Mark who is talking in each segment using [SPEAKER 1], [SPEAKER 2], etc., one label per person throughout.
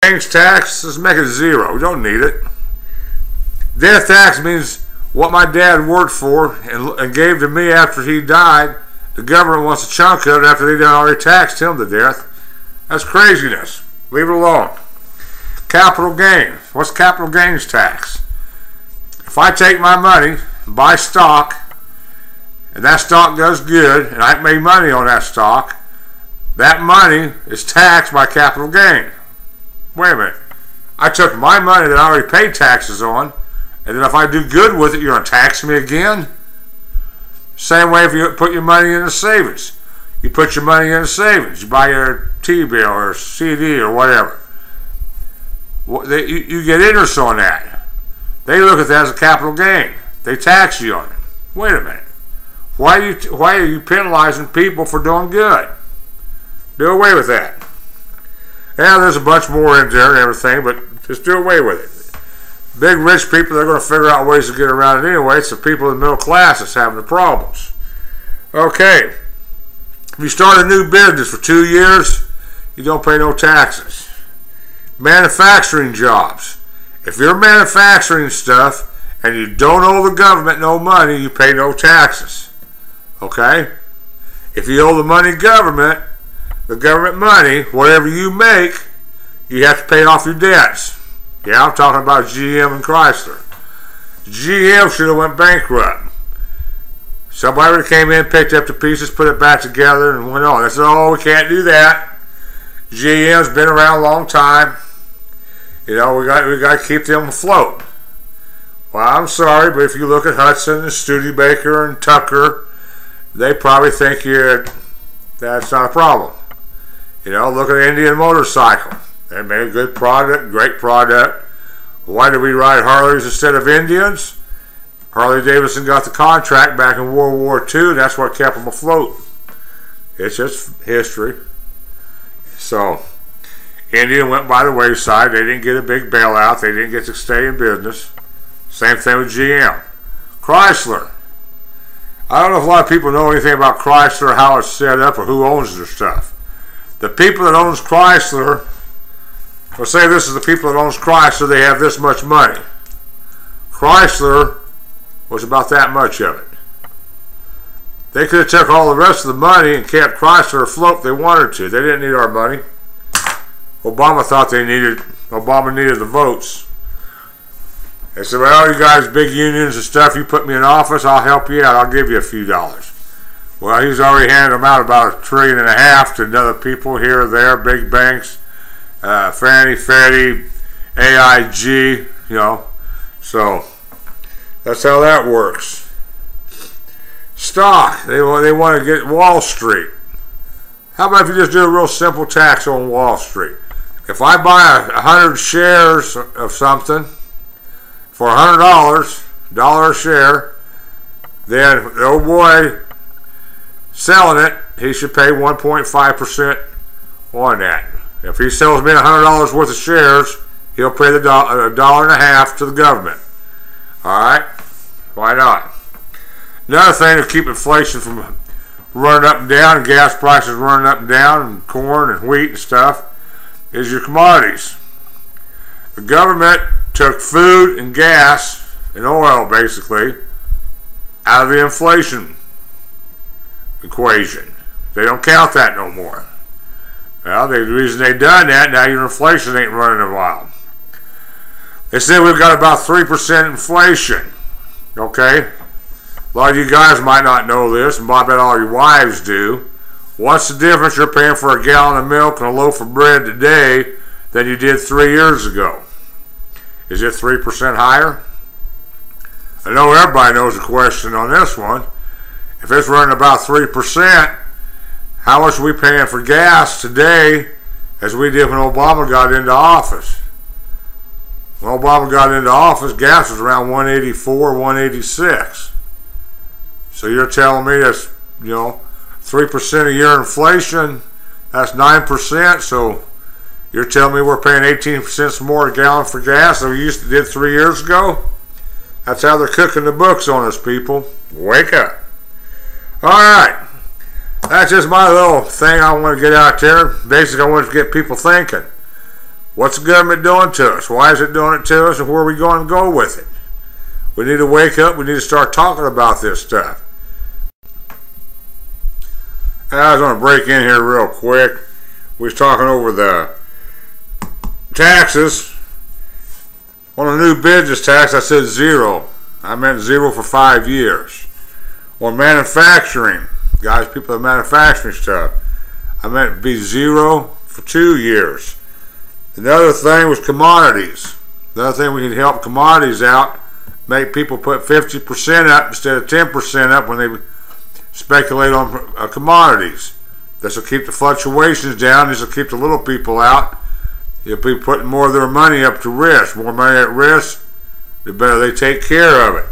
[SPEAKER 1] gains tax, let's make it 0. We don't need it. Death tax means what my dad worked for and gave to me after he died. The government wants a chunk of it after they done already taxed him to death. That's craziness. Leave it alone. Capital gain. What's capital gains tax? If I take my money and buy stock, and that stock does good, and I make money on that stock, that money is taxed by capital gain. Wait a minute. I took my money that I already paid taxes on, and then if I do good with it, you're going to tax me again? Same way if you put your money in a savings. You put your money in a savings. You buy your T-bill or CD or whatever. You get interest on that. They look at that as a capital gain. They tax you on it. Wait a minute. Why are you penalizing people for doing good? Do away with that. Yeah, there's a bunch more in there and everything, but just do away with it. Big rich people, they're going to figure out ways to get around it anyway. It's the people in the middle class that's having the problems. Okay. If you start a new business for 2 years, you don't pay no taxes. Manufacturing jobs. If you're manufacturing stuff and you don't owe the government no money, you pay no taxes. Okay? If you owe the government money, whatever you make, you have to pay off your debts. Yeah, I'm talking about GM and Chrysler. GM should have went bankrupt. Somebody would have came in, picked up the pieces, put it back together, and went on. They said, oh, we can't do that. GM's been around a long time. You know, we got to keep them afloat. Well, I'm sorry, but if you look at Hudson and Studebaker and Tucker, they probably think that's not a problem. You know, look at Indian Motorcycle. They made a good product, great product. Why did we ride Harleys instead of Indians? Harley Davidson got the contract back in World War II. That's what kept them afloat. It's just history. So, Indian went by the wayside. They didn't get a big bailout. They didn't get to stay in business. Same thing with GM. Chrysler. I don't know if a lot of people know anything about Chrysler, how it's set up, or who owns their stuff. The people that owns Chrysler, we'll say this is the people that owns Chrysler, they have this much money. Chrysler was about that much of it. They could have took all the rest of the money and kept Chrysler afloat if they wanted to. They didn't need our money. Obama needed the votes. They said, well, you guys, big unions and stuff, you put me in office, I'll help you out, I'll give you a few dollars. Well, he's already handed them out about $1.5 trillion to other people here or there, big banks, Fannie, Freddie, AIG, you know. So that's how that works. Stock. They want to get Wall Street. How about if you just do a real simple tax on Wall Street? If I buy 100 shares of something for $100, $1 a share, then the old boy selling it, he should pay 1.5% on that. If he sells me $100 worth of shares, he'll pay the $1.50 to the government. Alright? Why not? Another thing to keep inflation from running up and down, and gas prices running up and down, and corn and wheat and stuff, is your commodities. The government took food and gas and oil, basically, out of the inflation equation. They don't count that no more. Well, the reason they done that, now your inflation ain't running a while. They said we've got about 3% inflation. Okay? A lot of you guys might not know this, and I bet all your wives do. What's the difference you're paying for a gallon of milk and a loaf of bread today than you did 3 years ago? Is it 3% higher? I know everybody knows the question on this one. If it's running about 3%, how much are we paying for gas today as we did when Obama got into office? When Obama got into office, gas was around $1.84, $1.86. So you're telling me that's, 3% a year inflation, that's 9%, so you're telling me we're paying 18 cents more a gallon for gas than we did 3 years ago? That's how they're cooking the books on us, people. Wake up. Alright, that's just my little thing I want to get out there. Basically, I want to get people thinking. What's the government doing to us? Why is it doing it to us, and where are we going to go with it? We need to wake up. We need to start talking about this stuff. I was going to break in here real quick. We was talking over the taxes. On a new business tax, I said 0. I meant 0 for 5 years. On manufacturing, guys, people that manufacturing stuff, I meant it'd be 0 for 2 years. Another thing was commodities. Another thing we can help commodities out, make people put 50% up instead of 10% up when they speculate on commodities. This will keep the fluctuations down. This will keep the little people out. They'll be putting more of their money up to risk. More money at risk, the better they take care of it.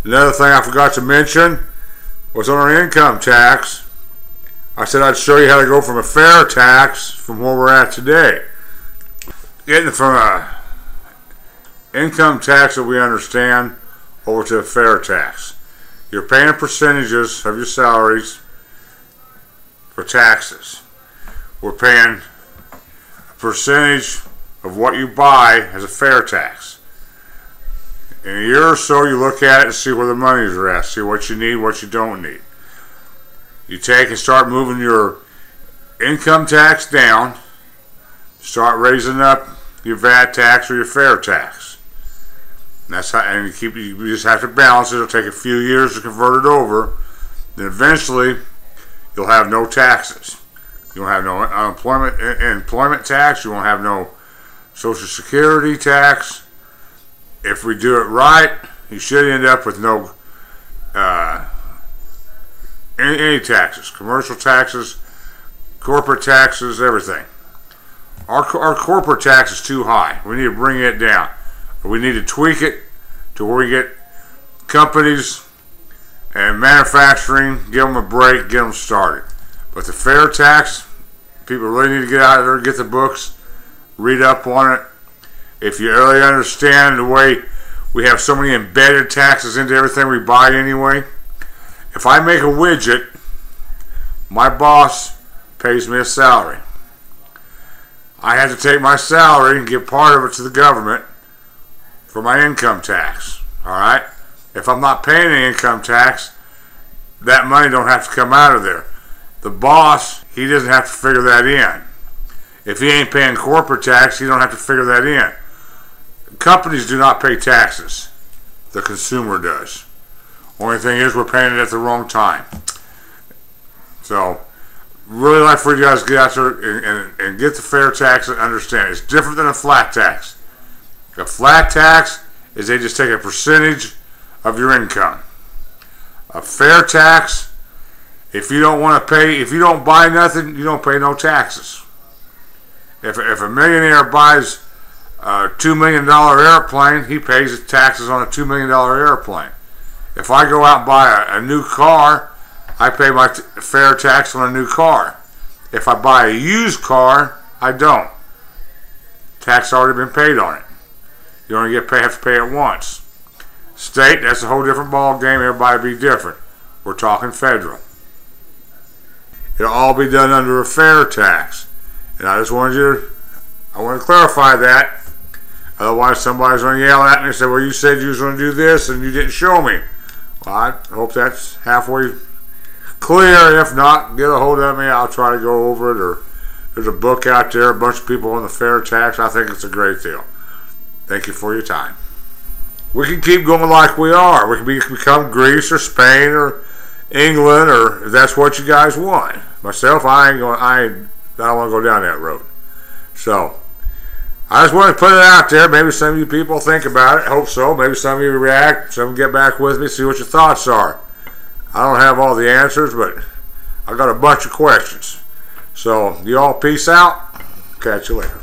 [SPEAKER 1] Another thing I forgot to mention was on our income tax. I said I'd show you how to go from a fair tax from where we're at today. Getting from a income tax that we understand over to a fair tax. You're paying percentages of your salaries for taxes. We're paying a percentage of what you buy as a fair tax. In a year or so, you look at it and see where the monies are at, see what you need, what you don't need. You take and start moving your income tax down, start raising up your VAT tax or your fair tax. And that's how, and you just have to balance it. It'll take a few years to convert it over. Then eventually, you'll have no taxes. You won't have no employment tax. You won't have no Social Security tax. If we do it right, you should end up with no any taxes, commercial taxes, corporate taxes, everything. Our corporate tax is too high. We need to bring it down. We need to tweak it to where we get companies and manufacturing, give them a break, get them started. But the fair tax, people really need to get out there, get the books, read up on it. If you really understand the way we have so many embedded taxes into everything we buy anyway. If I make a widget, my boss pays me a salary. I have to take my salary and give part of it to the government for my income tax. Alright? If I'm not paying any income tax, that money don't have to come out of there. The boss, he doesn't have to figure that in. If he ain't paying corporate tax, he don't have to figure that in. Companies do not pay taxes. The consumer does. Only thing is we're paying it at the wrong time. So, really like for you guys to get out there and get the fair tax and understand. It's different than a flat tax. A flat tax is they just take a percentage of your income. A fair tax, if you don't want to pay, if you don't buy nothing, you don't pay no taxes. If a millionaire buys a $2 million airplane, he pays his taxes on a $2 million airplane. If I go out and buy a new car, I pay my fair tax on a new car. If I buy a used car, I don't. Tax already been paid on it. You only have to pay it once. State, that's a whole different ball game. Everybody be different. We're talking federal. It'll all be done under a fair tax. And I just wanted I want to clarify that. Otherwise somebody's going to yell at me and say, well, you said you was going to do this and you didn't show me. Well, I hope that's halfway clear. If not, get a hold of me. I'll try to go over it. Or there's a book out there, a bunch of people on the fair tax. I think it's a great deal. Thank you for your time. We can keep going like we are. We can become Greece or Spain or England, or if that's what you guys want. Myself, I don't want to go down that road. So, I just want to put it out there. Maybe some of you people think about it. Hope so. Maybe some of you react. Some get back with me, see what your thoughts are. I don't have all the answers, but I got a bunch of questions. So, you all peace out. Catch you later.